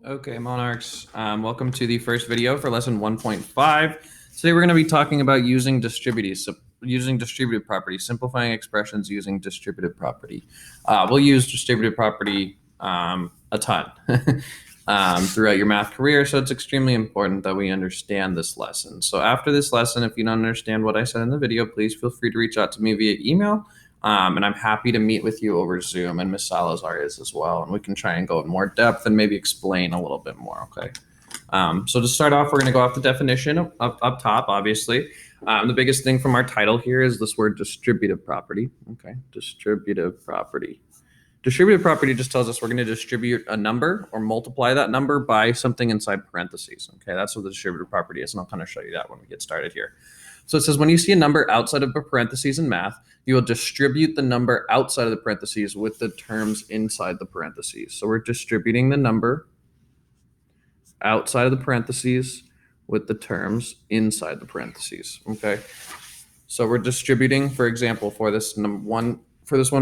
Okay, Monarchs, welcome to the first video for lesson 1.5. Today we're going to be talking about using distributive property, simplifying expressions using distributive property. We'll use distributive property a ton throughout your math career, so it's extremely important that we understand this lesson. So after this lesson, if you don't understand what I said in the video, please feel free to reach out to me via email. And I'm happy to meet with you over Zoom, and Miss Salazar is as well. And we can try and go in more depth and maybe explain a little bit more, okay? So to start off, we're going to go off the definition up top, obviously. The biggest thing from our title here is this word distributive property, okay? Distributive property. Distributive property just tells us we're going to distribute a number or multiply that number by something inside parentheses, okay? That's what the distributive property is, and I'll kind of show you that when we get started here. So it says when you see a number outside of a parentheses in math, you will distribute the number outside of the parentheses with the terms inside the parentheses. So we're distributing the number outside of the parentheses with the terms inside the parentheses, okay? So we're distributing, for example, for this one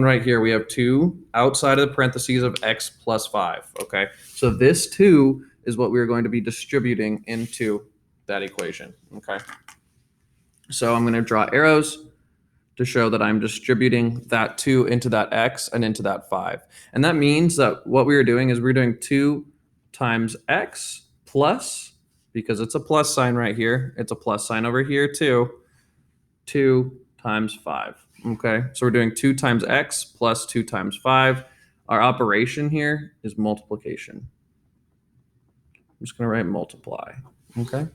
right here, we have 2 outside of the parentheses of x plus 5, okay? So this 2 is what we're going to be distributing into that equation, okay? So I'm going to draw arrows to show that I'm distributing that 2 into that x and into that 5. And that means that what we are doing is we're doing 2 times x plus, because it's a plus sign right here, it's a plus sign over here too, 2 times 5. Okay, so we're doing 2 times x plus 2 times 5. Our operation here is multiplication. I'm just going to write multiply. Okay,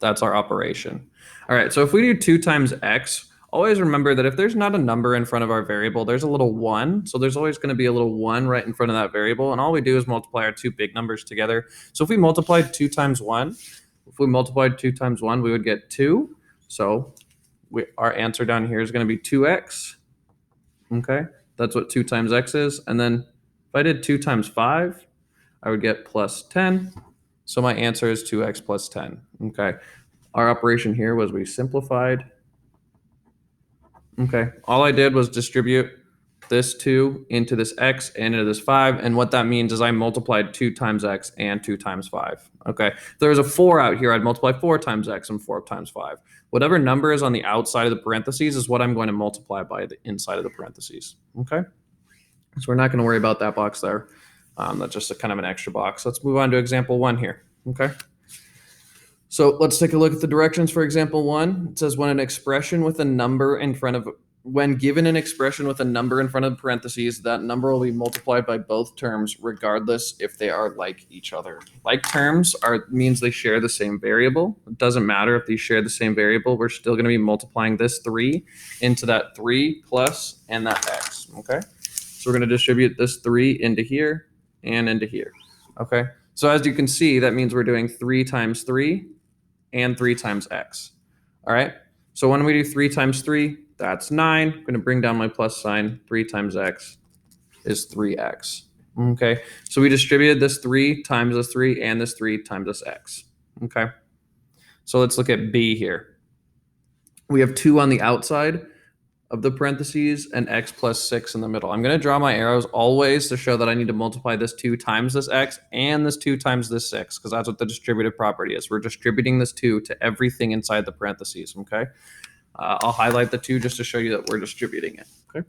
that's our operation. All right, so if we do 2 times x, always remember that if there's not a number in front of our variable, there's a little 1. So there's always going to be a little 1 right in front of that variable. And all we do is multiply our 2 big numbers together. So if we multiplied 2 times 1, we would get 2. So our answer down here is going to be 2x. Okay, that's what 2 times x is. And then if I did 2 times 5, I would get plus 10. So my answer is 2x plus 10. Okay, our operation here was we simplified. Okay, all I did was distribute this 2 into this x and into this 5. And what that means is I multiplied 2 times x and 2 times 5. Okay, if there was a 4 out here, I'd multiply 4 times x and 4 times 5. Whatever number is on the outside of the parentheses is what I'm going to multiply by the inside of the parentheses. Okay, so we're not going to worry about that box there. That's just kind of an extra box. Let's move on to example 1 here. Okay. So let's take a look at the directions for example 1. It says when given an expression with a number in front of the parentheses, that number will be multiplied by both terms regardless if they are like each other. Like terms means they share the same variable. It doesn't matter if these share the same variable. We're still going to be multiplying this 3 into that 3 plus and that x. Okay. So we're going to distribute this 3 into here and into here. Okay. So as you can see, that means we're doing 3 times 3 and 3 times x. All right, so when we do 3 times 3, that's 9. I'm going to bring down my plus sign. 3 times x is 3x. Okay, so we distributed this 3 times this 3 and this 3 times this x. Okay, so let's look at b here. We have 2 on the outside of the parentheses and x plus 6 in the middle. I'm going to draw my arrows always to show that I need to multiply this 2 times this x and this 2 times this 6, because that's what the distributive property is. We're distributing this 2 to everything inside the parentheses, okay? I'll highlight the 2 just to show you that we're distributing it, okay?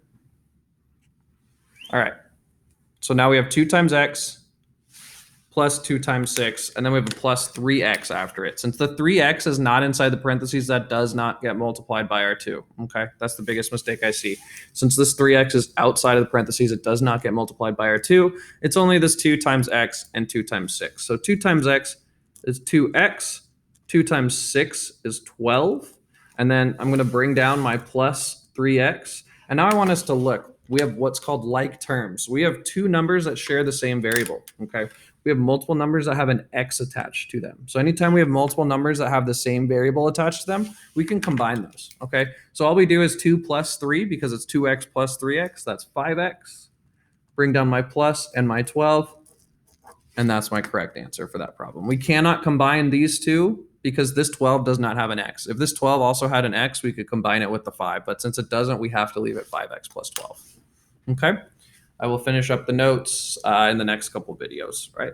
All right, so now we have 2 times x plus 2 times 6, and then we have a plus 3x after it. Since the 3x is not inside the parentheses, that does not get multiplied by our 2, okay? That's the biggest mistake I see. Since this 3x is outside of the parentheses, it does not get multiplied by our 2. It's only this 2 times x and 2 times 6. So 2 times x is 2x, 2 times 6 is 12, and then I'm going to bring down my plus 3x, and now I want us to look. We have what's called like terms. We have 2 numbers that share the same variable, okay? We have multiple numbers that have an x attached to them. So anytime we have multiple numbers that have the same variable attached to them, we can combine those, okay? So all we do is 2 plus 3, because it's 2x plus 3x, that's 5x. Bring down my plus and my 12, and that's my correct answer for that problem. We cannot combine these 2 because this 12 does not have an x. If this 12 also had an x, we could combine it with the 5, but since it doesn't, we have to leave it 5x plus 12, okay? I will finish up the notes in the next couple videos, right?